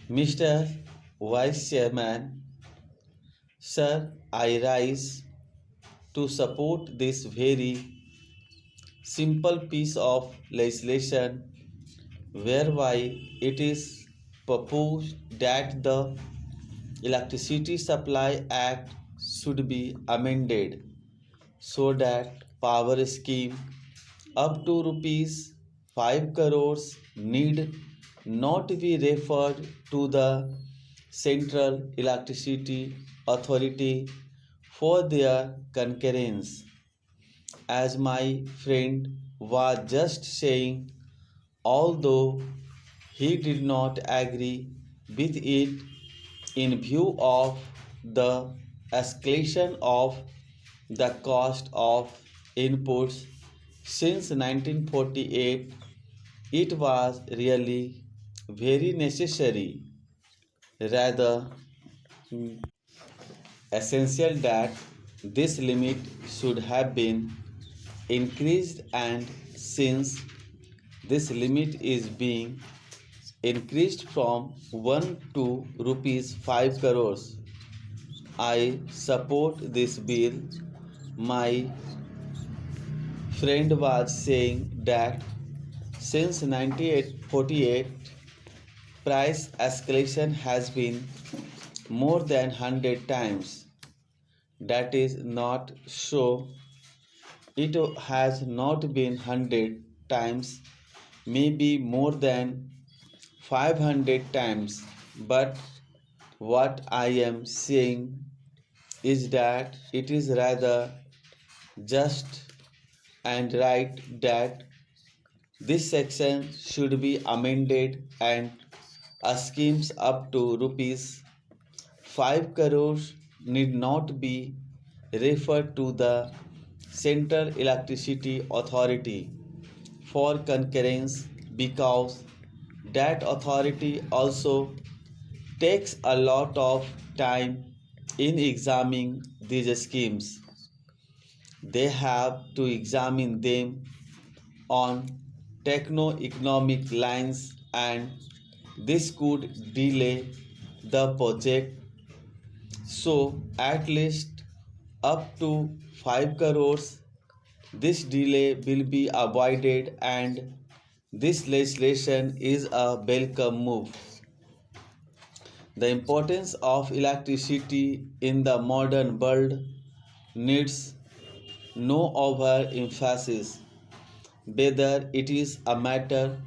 Mr. Vice Chairman, Sir, I rise to support this very simple piece of legislation whereby it is proposed that the Electricity Supply Act should be amended so that power scheme up to rupees 5 crores need not be referred to the Central Electricity Authority for their concurrence. As my friend was just saying, although he did not agree with it in view of the escalation of the cost of inputs since 1948, it was really very necessary, rather essential that this limit should have been increased, and since this limit is being increased from 1 to rupees 5 crores, I support this bill. My friend was saying that since 1948, price escalation has been more than 100 times. That is not so. It has not been 100 times, maybe more than 500 times. But what I am saying is that it is rather just and right that this section should be amended and schemes up to rupees 5 crores need not be referred to the Central Electricity Authority for concurrence, because that authority also takes a lot of time in examining these schemes. They have to examine them on techno-economic lines, and this could delay the project. So at least up to 5 crores this delay will be avoided, and this legislation is a welcome move. The importance of electricity in the modern world needs no overemphasis, whether it is a matter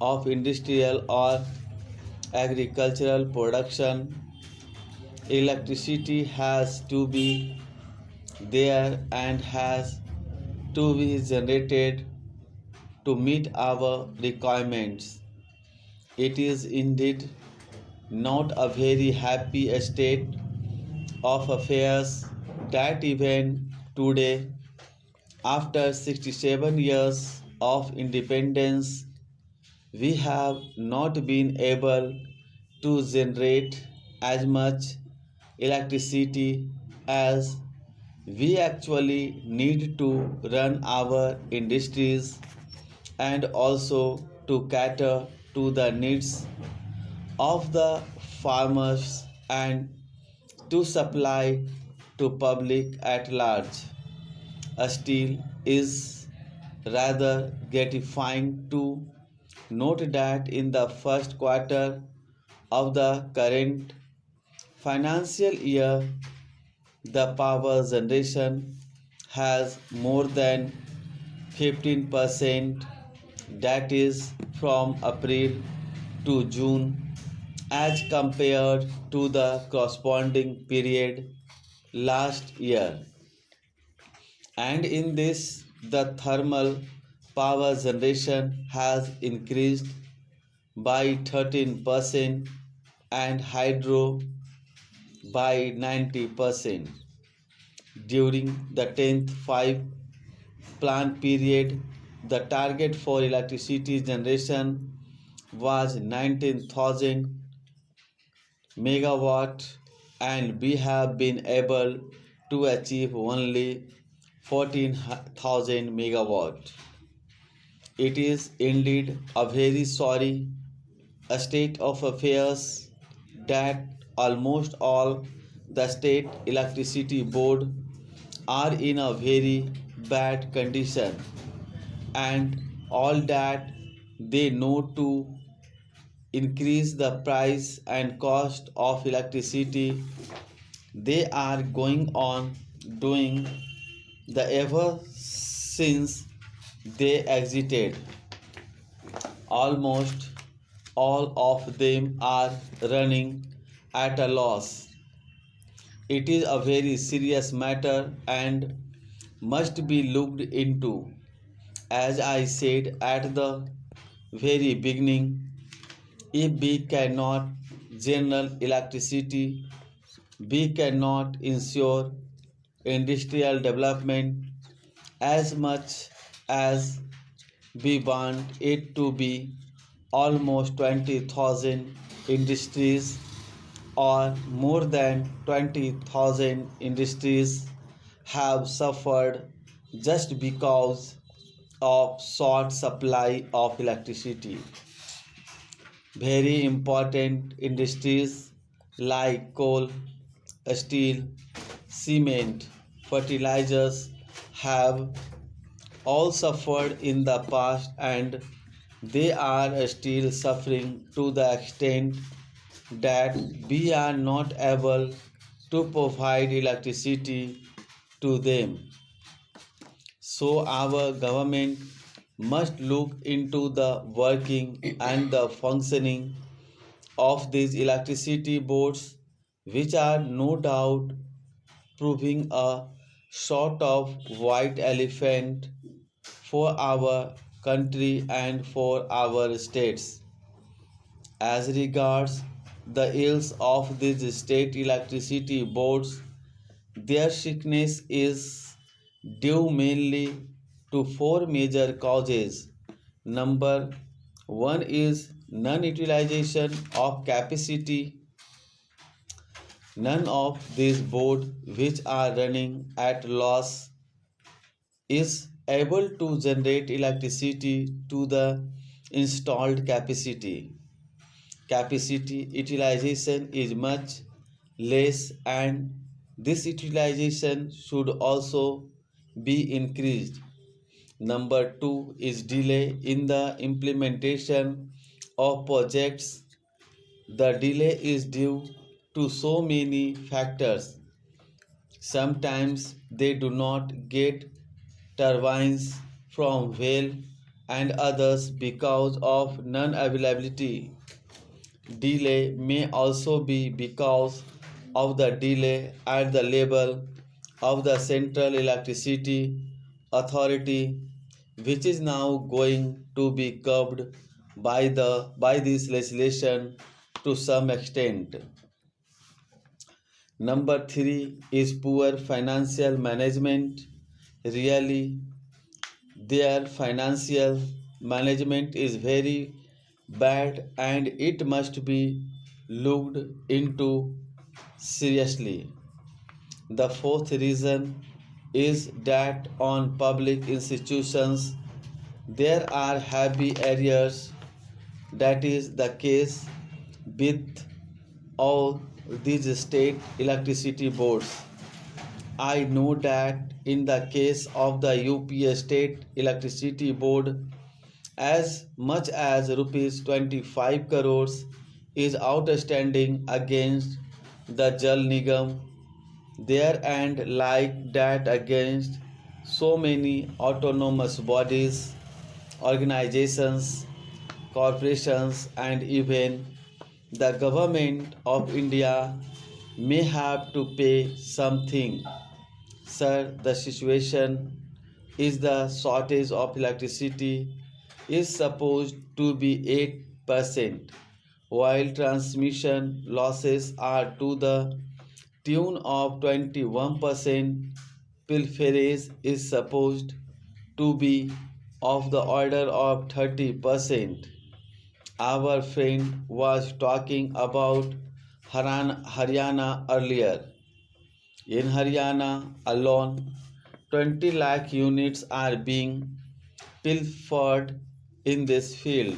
of industrial or agricultural production. Electricity has to be there and has to be generated to meet our requirements. It is indeed not a very happy state of affairs that even today, after 67 years of independence, we have not been able to generate as much electricity as we actually need to run our industries and also to cater to the needs of the farmers and to supply to public at large. Still, is rather gratifying to note that in the first quarter of the current financial year, the power generation has more than 15%, that is from April to June, as compared to the corresponding period last year. And in this, the thermal power generation has increased by 13% and hydro by 90%. During the 10th 5 plan period, the target for electricity generation was 19,000 megawatt, and we have been able to achieve only 14,000 megawatt. It is indeed a very sorry a state of affairs that almost all the state electricity board are in a very bad condition, and all that they know to increase the price and cost of electricity. They are going on doing the ever since they exited. Almost all of them are running at a loss. It is a very serious matter and must be looked into. As I said at the very beginning, if we cannot generate electricity, we cannot ensure industrial development as much as we want it to be. Almost 20,000 industries or more than 20,000 industries have suffered just because of short supply of electricity. Very important industries like coal, steel, cement, fertilizers have all suffered in the past, and they are still suffering to the extent that we are not able to provide electricity to them. So, our government must look into the working and the functioning of these electricity boards, which are no doubt proving a sort of white elephant for our country and for our states. As regards the ills of these state electricity boards, their sickness is due mainly to four major causes. Number one is non utilization of capacity. None of these boards, which are running at loss, is able to generate electricity to the installed capacity. Capacity utilization is much less, and this utilization should also be increased. Number two is delay in the implementation of projects. The delay is due to so many factors. Sometimes they do not get turbines from well, and others because of non availability. Delay may also be because of the delay at the level of the Central Electricity Authority, which is now going to be curbed by this legislation to some extent. Number three is poor financial management. Really, their financial management is very bad and it must be looked into seriously. The fourth reason is that on public institutions there are heavy areas. That is the case with all these state electricity boards. I know that in the case of the UP State Electricity Board, as much as rupees 25 crores is outstanding against the Jal Nigam there, and like that against so many autonomous bodies, organizations, corporations, and even the government of India may have to pay something. Sir, the situation is the shortage of electricity is supposed to be 8%, while transmission losses are to the tune of 21%. Pilferage is supposed to be of the order of 30%. Our friend was talking about Haryana earlier. In Haryana alone, 20 lakh units are being pilfered in this field.